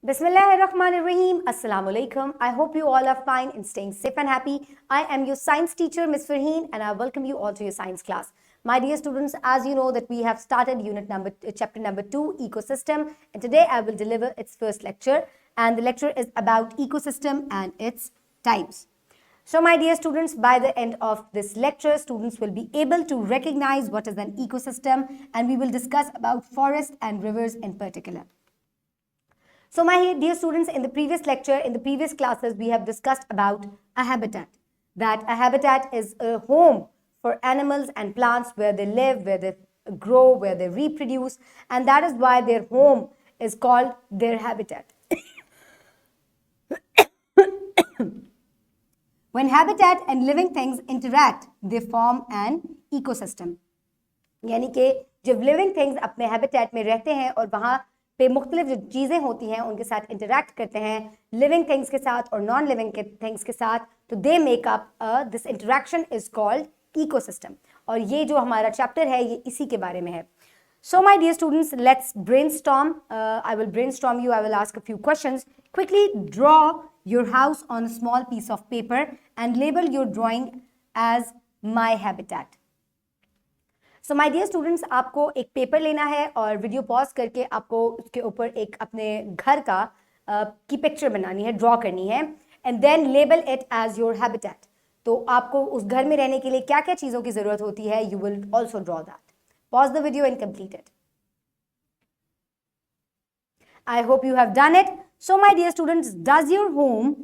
Bismillahirrahmanirrahim. Assalamu alaikum. I hope you all are fine and staying safe and happy. I am your science teacher, Ms. Farheen, and I welcome you all to your science class. My dear students, as you know that we have started chapter number 2, ecosystem, and today I will deliver its first lecture, and the lecture is about ecosystem and its types. So my dear students, by the end of this lecture, students will be able to recognize what is an ecosystem, and we will discuss about forests and rivers in particular. So my dear students, in the previous lecture, in the previous classes, we have discussed about a habitat. That a habitat is a home for animals and plants where they live, where they grow, where they reproduce, and that is why their home is called their habitat. When habitat and living things interact, they form an ecosystem. यानी कि जब living things अपने habitat में रहते हैं और वहाँ पे मुख्तलिफ जो चीज़ें होती हैं उनके साथ इंटरेक्ट करते हैं लिविंग थिंग्स के साथ और नॉन लिविंग थिंग्स के साथ, तो दे make up this interaction is called ecosystem. और ये जो हमारा चैप्टर है ये इसी के बारे में है. So my dear students, let's brainstorm. I will brainstorm you. I will ask a few questions. Quickly draw your house on a small piece of paper and label your drawing as my habitat. So my dear students, आपको एक paper लेना है और video pause करके आपको उसके ऊपर एक अपने घर का की पिक्चर बनानी है, ड्रॉ करनी है, and then label it as your habitat. तो आपको उस घर में रहने के लिए क्या क्या चीज़ों की ज़रूरत होती है, you will also draw that. Pause the video and complete it. I hope you have done it. So my dear students, does your home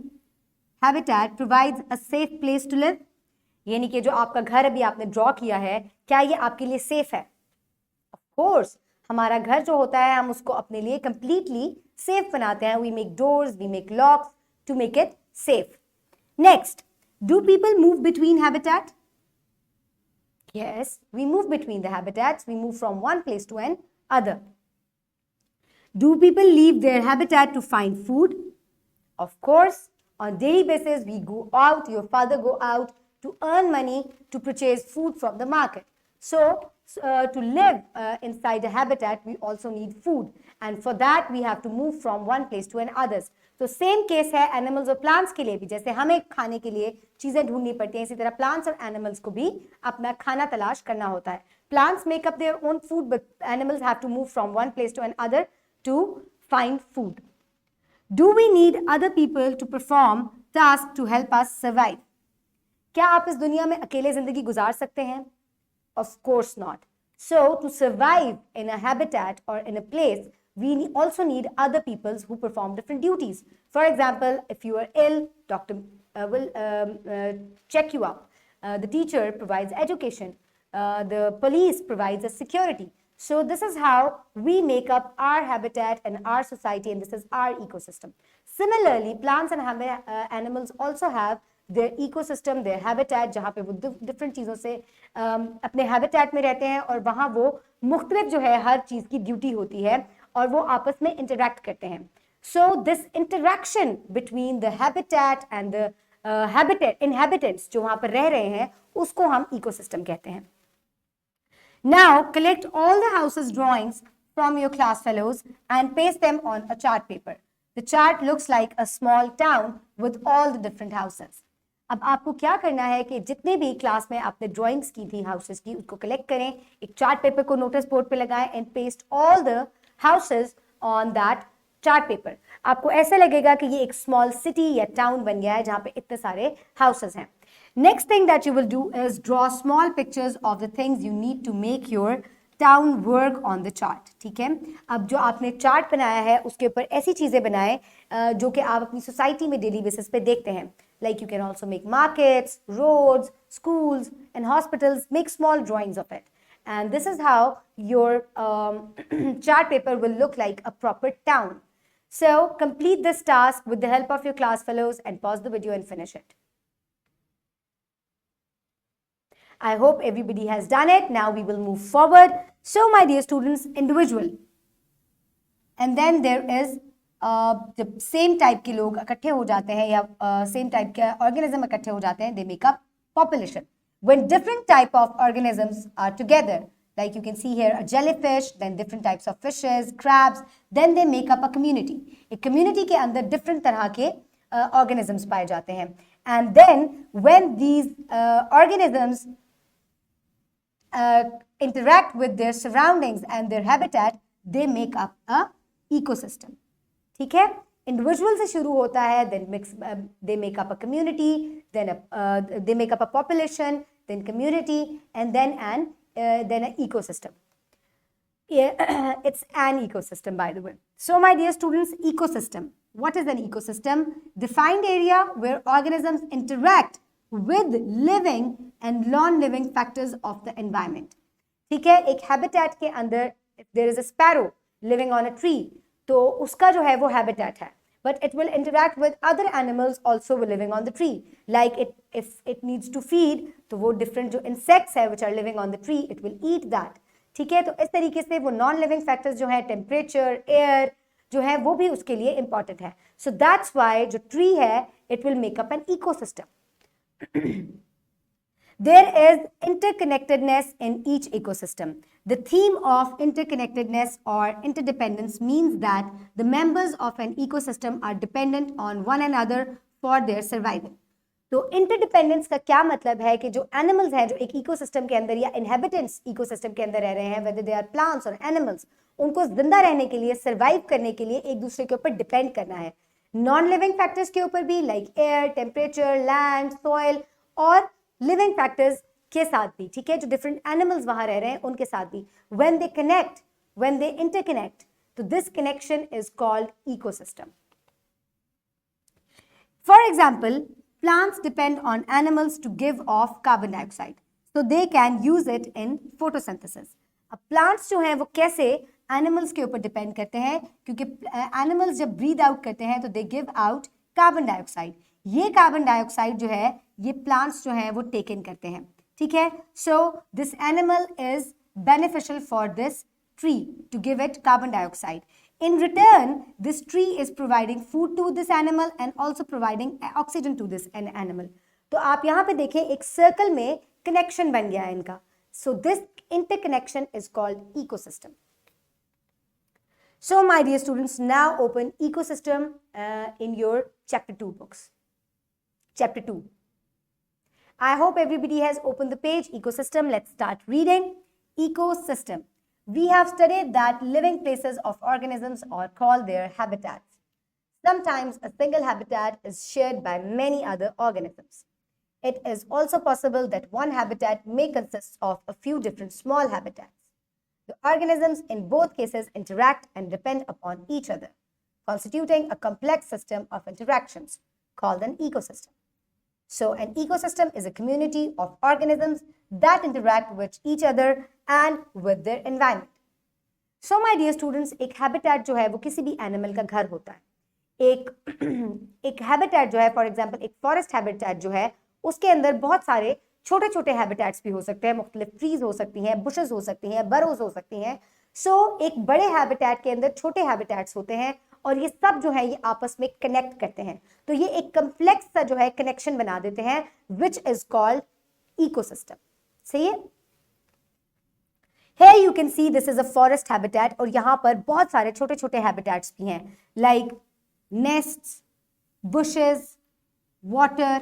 habitat provides a safe place to live? यानी कि जो आपका घर अभी आपने draw किया है, क्या ये आपके लिए सेफ है? Of course, हमारा घर जो होता है हम उसको अपने लिए completely safe बनाते हैं. We make doors, we make locks to make it safe. Next, do people move between habitat? Yes, we move between the habitats. We move from one place to another. Do people leave their habitat to find food? Of course, on daily basis we go out, your father go out to earn money to purchase food from the market. So, to live inside a habitat, we also need food. And for that, we have to move from one place to another. तो same case है animals और plants के लिए भी. जैसे हमें खाने के लिए चीजें ढूंढनी पड़ती हैं, इसी तरह प्लांट्स और एनिमल्स को भी अपना खाना तलाश करना होता है. Plants make up their own food but animals have to move from one place to another to find food. Do we need other people to perform task to help us survive? क्या आप इस दुनिया में अकेले जिंदगी गुजार सकते हैं? Of course not. So to survive in a habitat or in a place, we also need other peoples who perform different duties. For example, if you are ill, doctor will check you up. The teacher provides education. The police provides us security. So this is how we make up our habitat and our society, and this is our ecosystem. Similarly, plants and animals also have their ecosystem, their habitat, जहाँ पे वो different चीज़ों से अपने habitat में रहते हैं और वहाँ वो मुख्तलिफ जो है हर चीज़ की ड्यूटी होती है और वो आपस में interact करते हैं. So this interaction between the habitat and the inhabitants जो वहाँ पर रह रहे हैं उसको हम ecosystem कहते हैं. Now collect all the houses drawings from your class fellows and paste them on a chart paper. The chart looks like a small town with all the different houses. अब आपको क्या करना है कि जितने भी क्लास में आपने ड्राइंग्स की थी हाउसेस की उसको कलेक्ट करें, एक चार्ट पेपर को नोटिस बोर्ड पे लगाएं and paste all the houses on that chart paper. आपको ऐसा लगेगा कि ये एक स्मॉल सिटी या टाउन बन गया है जहाँ पे इतने सारे हाउसेस हैं. Next thing that you will do is draw small pictures of the things you need to make your town work on the chart. ठीक है, अब जो आपने चार्ट बनाया है उसके ऊपर ऐसी चीज़ें बनाएं जो कि आप अपनी सोसाइटी में डेली बेसिस पे देखते हैं. Like you can also make markets, roads, schools and hospitals, make small drawings of it. And this is how your chart paper will look like a proper town. So complete this task with the help of your class fellows and pause the video and finish it. I hope everybody has done it. Now we will move forward. So my dear students, individual. And then there is जब same type के लोग इकट्ठे हो जाते हैं या same type के organism इकट्ठे हो जाते हैं, they make up population. When different type of organisms are together Like you can see here a jellyfish, then different types of fishes, crabs, then they make up a community. एक community के अंदर different तरह के organisms पाए जाते हैं. And then when these organisms interact with their surroundings and their habitat, they make up a ecosystem. ठीक है? Individual से शुरू होता है, then they make up a community, then they make up a population, then community, and then an ecosystem. Yeah, it's an ecosystem, by the way. So, my dear students, ecosystem. What is an ecosystem? Defined area where organisms interact with living and non-living factors of the environment. ठीक है, एक habitat के अंदर, if there is a sparrow living on a tree, तो उसका जो है वो habitat है. But it will interact with other animals also living on the tree. Like if it needs to feed, तो वो different जो insects है which are living on the tree, it will eat that. ठीक है, तो इस तरीके से वो नॉन लिविंग फैक्टर्स जो है, टेम्परेचर, एयर जो है, वो भी उसके लिए इंपॉर्टेंट है. सो दैट्स व्हाई जो ट्री है, it will make up an ecosystem. There is interconnectedness in each ecosystem. The theme of interconnectedness or interdependence means that the members of an ecosystem are dependent on one another for their survival. तो interdependence का क्या मतलब है कि जो animals हैं जो एक इकोसिस्टम के अंदर या इनहेबिटेंट्स इकोसिस्टम के अंदर रह रहे हैं, वेदर दे आर प्लांट्स और एनिमल्स, उनको जिंदा रहने के लिए, सर्वाइव करने के लिए एक दूसरे के ऊपर डिपेंड करना है. नॉन लिविंग फैक्टर्स के ऊपर भी, like air, temperature, land, soil, और लिविंग फैक्टर्स के साथ भी. ठीक है, जो डिफरेंट एनिमल्स वहां रह रहे हैं उनके साथ भी. When they connect, when they interconnect, तो this connection is called ecosystem. For example, plants depend on animals to give off carbon dioxide, so they can use it in photosynthesis. अब plants जो हैं वो कैसे animals के ऊपर depend करते हैं, क्योंकि animals जब breathe out करते हैं तो they give out carbon dioxide. ये carbon dioxide जो है, ये plants जो हैं वो take in करते हैं. ठीक है, so this animal is beneficial for this tree to give it carbon dioxide. In return, this tree is providing food to this animal and also providing oxygen to this animal. तो आप यहाँ पे देखें एक सर्कल में connection बन गया है इनका. So this interconnection is called ecosystem. So my dear students, now open ecosystem in your chapter 2 books. Chapter 2. I hope everybody has opened the page. Ecosystem. Let's start reading. Ecosystem. We have studied that living places of organisms are called their habitats. Sometimes a single habitat is shared by many other organisms. It is also possible that one habitat may consist of a few different small habitats. The organisms in both cases interact and depend upon each other, constituting a complex system of interactions called an ecosystem. So an ecosystem is a community of organisms that interact with each other and with their environment. So my dear students, एक habitat जो है वो किसी भी animal का घर होता है. एक habitat जो है, for example एक forest habitat जो है, उसके अंदर बहुत सारे छोटे छोटे habitats भी हो सकते हैं, मुख्तलिफ trees हो सकती हैं, bushes हो सकती हैं, burrows हो सकती हैं. So एक बड़े habitat के अंदर छोटे habitats होते हैं और ये सब जो है ये आपस में कनेक्ट करते हैं. तो ये एक कम्प्लेक्स सा जो है कनेक्शन बना देते हैं, विच इज कॉल्ड इकोसिस्टम. सही है. Here you can see this is a forest habitat और यहाँ पर बहुत सारे छोटे छोटे habitats भी हैं, like nests, bushes, water,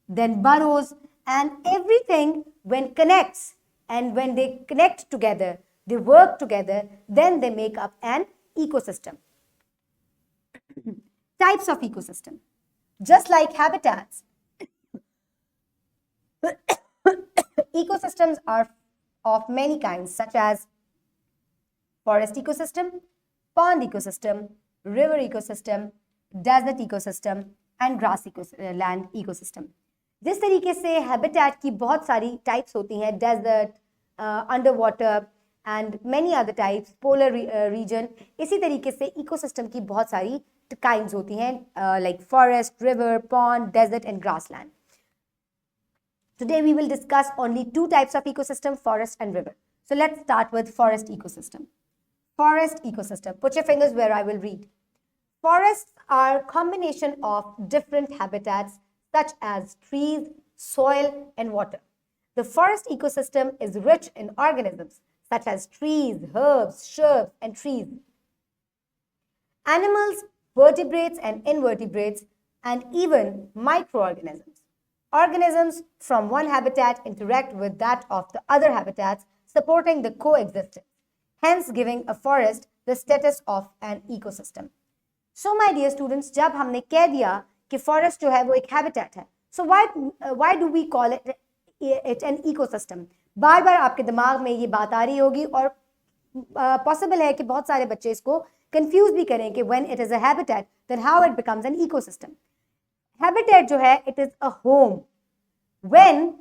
then burrows, and everything when connects, and when they connect together, they work together, then they make up an ecosystem. Types of ecosystem. Just like habitats, ecosystems are of many kinds, such as forest ecosystem, pond ecosystem, river ecosystem, desert ecosystem and grass land ecosystem. जिस तरीके से habitat की बहुत सारी types होती हैं, desert, underwater and many other types, polar region, इसी तरीके से ecosystem की बहुत सारी kinds होती हैं, like forest, river, pond, desert and grassland. Today we will discuss only two types of ecosystem, forest and river. So let's start with forest ecosystem. Forest ecosystem. Put your fingers where I will read. Forests are a combination of different habitats such as trees, soil and water. The forest ecosystem is rich in organisms such as trees, herbs, shrubs, and trees. Animals, vertebrates and invertebrates, and even microorganisms. Organisms from one habitat interact with that of the other habitats, supporting the coexistence, hence giving a forest the status of an ecosystem. So my dear students, जब हमने कह दिया कि forest जो है वो एक habitat है, so why do we call it an ecosystem? बार बार आपके दिमाग में ये बात आ रही होगी और possible है कि बहुत सारे बच्चे इसको confuse भी करें कि when it is a habitat, then how it becomes an ecosystem. Habitat जो है, it is a home. When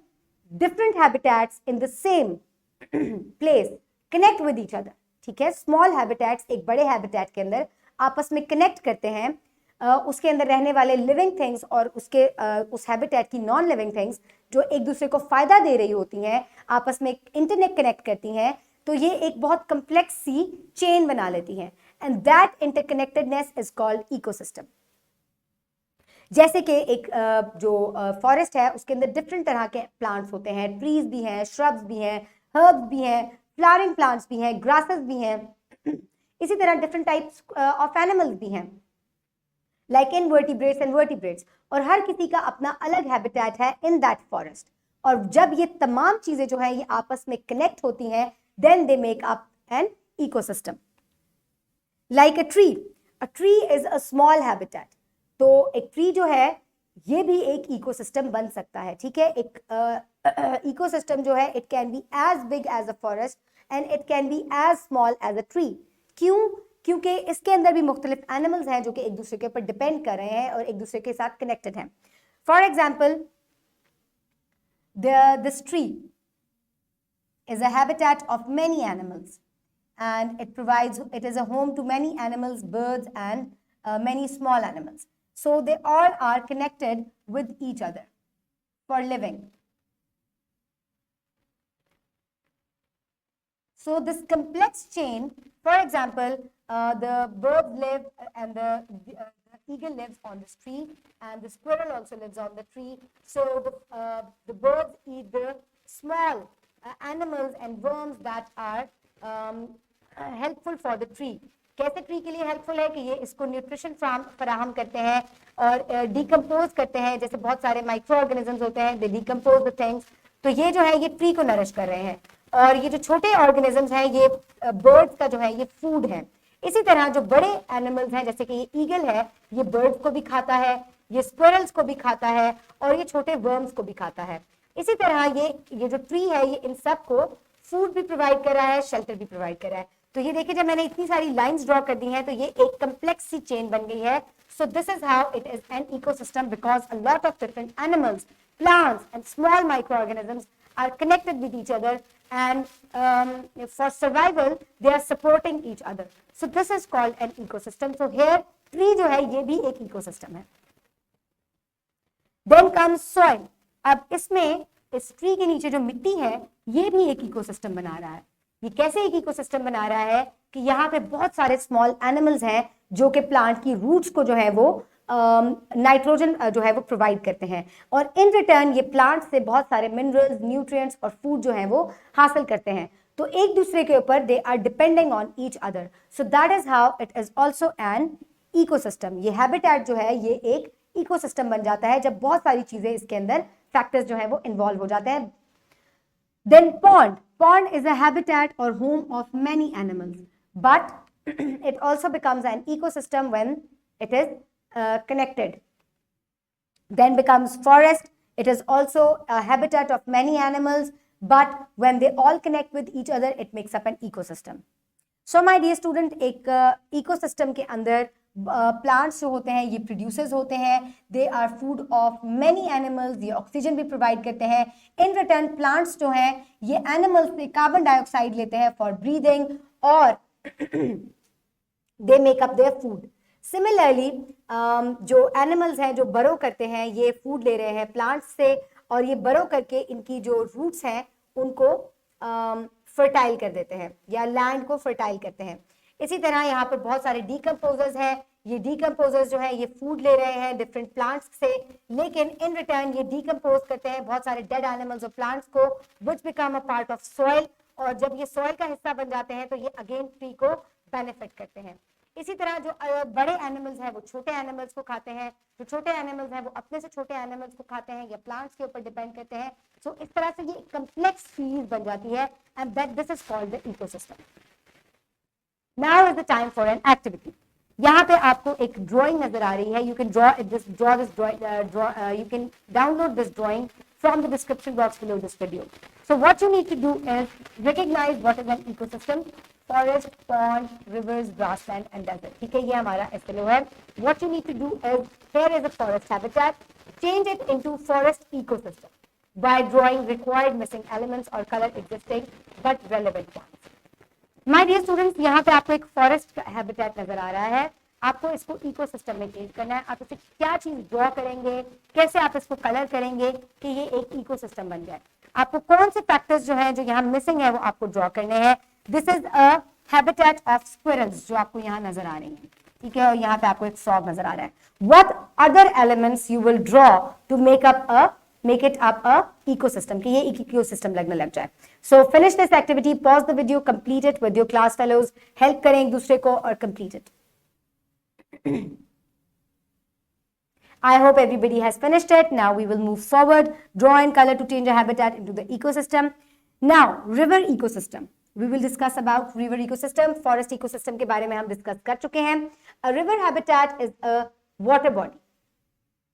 different habitats in the same place connect with each other, ठीक है, small habitats एक बड़े habitat के अंदर आपस में connect करते हैं, उसके अंदर रहने वाले लिविंग थिंग्स और उस हैबिटेट की नॉन लिविंग थिंग्स जो एक दूसरे को फायदा दे रही होती हैं, आपस में इंटरनेट कनेक्ट करती हैं, तो ये एक बहुत कम्प्लेक्स सी चेन बना लेती हैं, and that interconnectedness is called ecosystem. जैसे कि एक जो फॉरेस्ट है उसके अंदर डिफरेंट तरह के प्लांट्स होते हैं, ट्रीज भी हैं, श्रब्स भी हैं, हर्ब्स भी हैं, फ्लावरिंग प्लांट्स भी हैं, ग्रासेस भी हैं, इसी तरह डिफरेंट टाइप्स ऑफ एनिमल्स भी हैं, लाइक इनवर्टिब्रेट्स एंड वर्टिब्रेट्स, और हर किसी का अपना अलग हैबिटेट है इन दैट फॉरेस्ट. और जब ये तमाम चीजें जो है ये आपस में कनेक्ट होती हैं, then they make up an ecosystem. Like a tree is a small habitat. तो एक ट्री जो है ये भी एक इकोसिस्टम बन सकता है, ठीक है. एक इकोसिस्टम जो है it can be as big as a forest and it can be as small as a tree. क्यों? क्योंकि इसके अंदर भी मुख्तलिफ एनिमल्स हैं जो कि एक दूसरे के ऊपर डिपेंड कर रहे हैं और एक दूसरे के साथ कनेक्टेड हैं. For example, this tree is a habitat of many animals and it is a home to many animals, birds and many small animals. So they all are connected with each other for living. So this complex chain, for example, the birds live and the eagle lives on this tree and the squirrel also lives on the tree. So the birds eat the small animals and worms that are helpful for the tree. कैसे tree के लिए helpful है कि ये इसको nutrition फराहम करते हैं और डिकम्पोज करते हैं. जैसे बहुत सारे माइक्रो ऑर्गेनिजम्स होते हैं, दे डिकम्पोज द थिंग्स, तो ये जो है ये ट्री को नरिश कर रहे हैं. और ये जो छोटे ऑर्गेनिजम्स हैं ये बर्ड्स का जो है ये फूड है. इसी तरह जो बड़े एनिमल्स हैं जैसे कि ये ईगल है, ये बर्ड्स को भी खाता है, ये स्क्विरल्स को भी खाता है और ये छोटे वर्म्स को भी खाता है. इसी तरह ये जो ट्री है ये इन सब को फूड भी प्रोवाइड कर रहा है, शेल्टर भी प्रोवाइड कर रहा है. तो ये देखिए जब मैंने इतनी सारी लाइंस ड्रॉ कर दी हैं तो ये एक कम्प्लेक्स सी चेन बन गई है. So this is how it is an ecosystem because a lot of different animals, plants and small micro organisms are connected with each other and for survival they are supporting each other. So this is called an ecosystem. So here tree जो है ये भी एक ecosystem है. Then comes soil. अब इसमें इस tree के नीचे जो मिट्टी है ये भी एक इकोसिस्टम बना रहा है. ये कैसे एक इकोसिस्टम बना रहा है कि यहाँ पे बहुत सारे स्मॉल एनिमल्स हैं जो कि प्लांट की रूट्स को जो है वो नाइट्रोजन जो है वो प्रोवाइड करते हैं और इन रिटर्न ये प्लांट से बहुत सारे मिनरल्स, न्यूट्रिएंट्स और फूड जो है वो हासिल करते हैं. तो एक दूसरे के ऊपर they are depending on each other. So that is how it is also an ecosystem. ये हैबिटेट जो है ये एक इकोसिस्टम बन जाता है जब बहुत सारी चीजें इसके अंदर फैक्टर्स जो है वो इन्वॉल्व हो जाते हैं. Then pond is a habitat or home of many animals, but it also becomes an ecosystem when it is connected. Then becomes forest. It is also a habitat of many animals, but when they all connect with each other it makes up an ecosystem. So my dear student, एक ecosystem के अंदर plants जो होते हैं ये producers होते हैं, they are food of many animals, ये ऑक्सीजन भी प्रोवाइड करते हैं. इन रिटर्न प्लांट्स जो हैं ये एनिमल्स से कार्बन डाइऑक्साइड लेते हैं फॉर ब्रीदिंग और दे make up their food. Similarly जो एनिमल्स हैं जो बरो करते हैं ये फूड ले रहे हैं प्लांट्स से और ये बरो करके इनकी जो रूट्स हैं उनको फर्टाइल कर देते हैं या लैंड को फर्टाइल करते हैं. इसी तरह यहाँ पर बहुत सारे डीकम्पोजर्स हैं. ये डीकम्पोजर्स जो है ये फूड ले रहे हैं डिफरेंट प्लांट्स से, लेकिन इन रिटर्न ये डीकम्पोज करते हैं बहुत सारे डेड एनिमल्स और प्लांट्स को, which become a part of soil और जब ये सॉइल का हिस्सा बन जाते हैं तो ये अगेन ट्री को बेनिफिट करते हैं। इसी तरह जो बड़े एनिमल्स हैं वो छोटे एनिमल्स को खाते हैं, जो छोटे एनिमल्स हैं वो अपने से छोटे एनिमल्स को खाते हैं या प्लांट्स के ऊपर डिपेंड करते हैं। सो इस तरह से ये कम्प्लेक्स सीरीज बन जाती है and that this is called the ecosystem. Now is the time for an activity. यहाँ पे आपको एक ड्राइंग नजर आ रही है, you can draw this you can download this drawing from the description box below this video. So what you need to do is recognize what is an ecosystem: forest, pond, rivers, grassland and desert. ठीक है, ये हमारा SLO है. What you need to do is, here is a forest habitat, change it into forest ecosystem by drawing required missing elements or color existing but relevant ones. My dear students, यहाँ पे आपको एक forest habitat नजर आ रहा है, आपको इसको ecosystem में चेंज करना है। आप इसे क्या चीज ड्रॉ करेंगे, कैसे आप इसको कलर करेंगे कि ये एक इकोसिस्टम बन जाए। आपको कौन से फैक्टर्स जो है जो यहाँ मिसिंग है वो आपको ड्रॉ करने हैं। This is a habitat of squirrels जो आपको यहाँ नजर आ रही है, ठीक है, और यहाँ पे आपको एक फ्रॉग नजर आ रहा है। What other elements you will draw two make it up a ecosystem कि ये एक ecosystem लगने लग जाए। So finish this activity, pause the video, complete it with your class fellows, help करें एक दूसरे को और complete it. I hope everybody has finished it. Now we will move forward. Draw in color to change a habitat into the ecosystem. Now river ecosystem. We will discuss about river ecosystem. Forest ecosystem के बारे में हम discuss कर चुके हैं. A river habitat is a water body.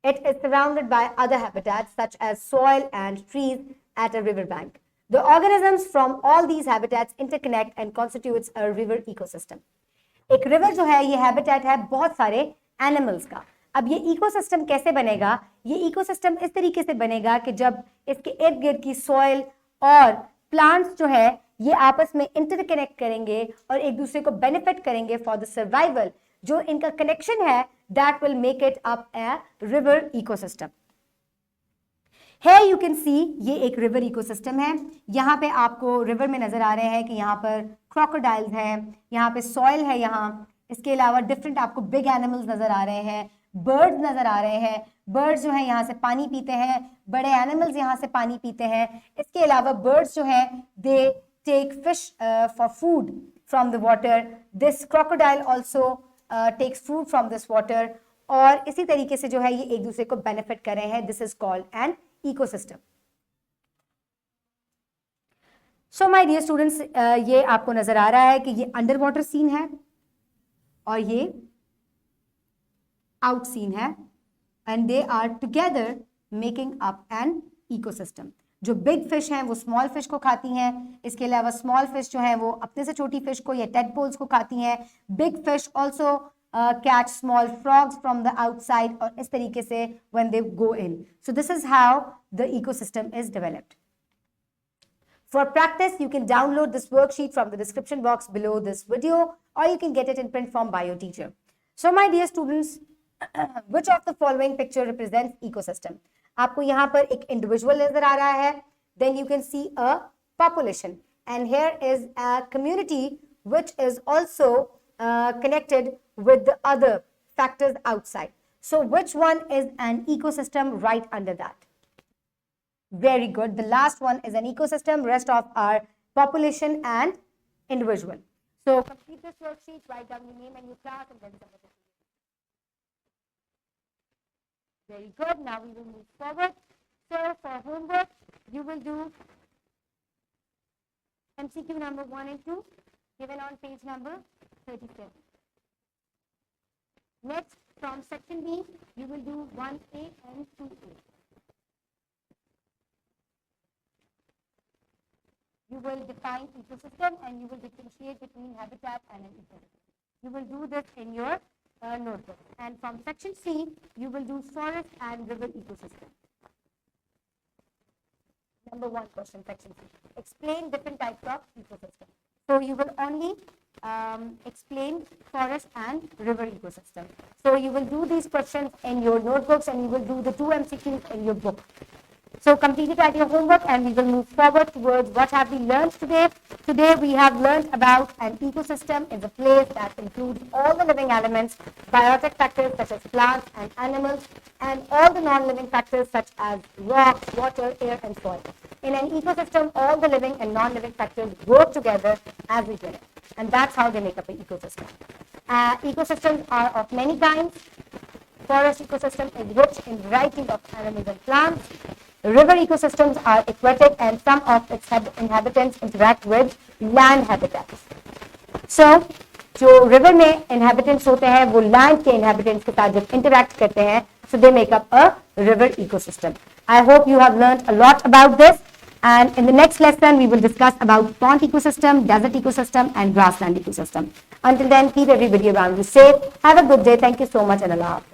It is surrounded by other habitats such as soil and trees at a river bank. The organisms from all these habitats interconnect and constitutes a river ecosystem. एक river जो है ये habitat है बहुत सारे animals का। अब ये ecosystem कैसे बनेगा? ये ecosystem इस तरीके से बनेगा कि जब इसके इर्द गिर्द की soil और plants जो है ये आपस में interconnect करेंगे और एक दूसरे को benefit करेंगे for the survival, जो इनका कनेक्शन है that will make it up a river ecosystem. Here you can see ये एक river ecosystem है। यहाँ पे आपको river में नजर आ रहे हैं कि यहाँ पर crocodiles है, यहाँ पे soil है, यहाँ इसके अलावा different आपको big animals नजर आ रहे हैं, birds नजर आ रहे हैं। birds जो है यहाँ से पानी पीते हैं, बड़े animals यहाँ से पानी पीते हैं। इसके अलावा birds जो है they take fish for food from the water. This crocodile also takes food from this water और इसी तरीके से जो है ये एक दूसरे को बेनिफिट कर रहे हैं। This is called an ecosystem. So my dear students, ये आपको नजर आ रहा है कि ये अंडर वाटर सीन है और ये आउट सीन है and they are together making up an ecosystem. जो बिग फिश हैं वो स्मॉल फिश को खाती हैं, इसके अलावा स्मॉल फिश जो है वो अपने से छोटी फिश को या टेडपोल्स को खाती हैं। Big fish also catch small frogs from the outside और इस तरीके से when they go in. So this is how the ecosystem is developed. For practice, you can download this worksheet from the description box below this video or you can get it in print form by your teacher. So my dear students, which of the following picture represents ecosystem? आपको यहाँ पर एक individual नजर आ रहा है, then you can see a population and here is a community which is also connected with the other factors outside. So which one is an ecosystem right under that? Very good. The last one is an ecosystem, rest of our population and individual. So complete this worksheet, write down your name and your class and then submit it. Very good. Now we will move forward. So for homework, you will do MCQ number 1 and 2 given on page number 37. Next, from section B, you will do 1A and 2A. You will define ecosystem and you will differentiate between habitat and an ecosystem. You will do this in your notebook. And from section C, you will do forest and river ecosystem. Number 1 question, section C. Explain different types of ecosystem. So you will only explain forest and river ecosystem. So you will do these questions in your notebooks and you will do the 2 MCQs in your book. So complete it at your homework and we will move forward towards what have we learned today. Today we have learned about an ecosystem is a place that includes all the living elements, biotic factors such as plants and animals, and all the non-living factors such as rocks, water, air and soil. In an ecosystem, all the living and non-living factors work together as a unit, and that's how they make up an ecosystem. Ecosystems are of many kinds. Forest ecosystem is rich in variety of animals and plants. River ecosystems are aquatic and some of its inhabitants interact with land habitats. So, जो river में inhabitants होते हैं वो land के inhabitants के साथ जब interact करते हैं, so they make up a river ecosystem. I hope you have learned a lot about this, and in the next lesson we will discuss about pond ecosystem, desert ecosystem and grassland ecosystem. Until then, keep everybody around you safe. Have a good day. Thank you so much and Allah Hafiz.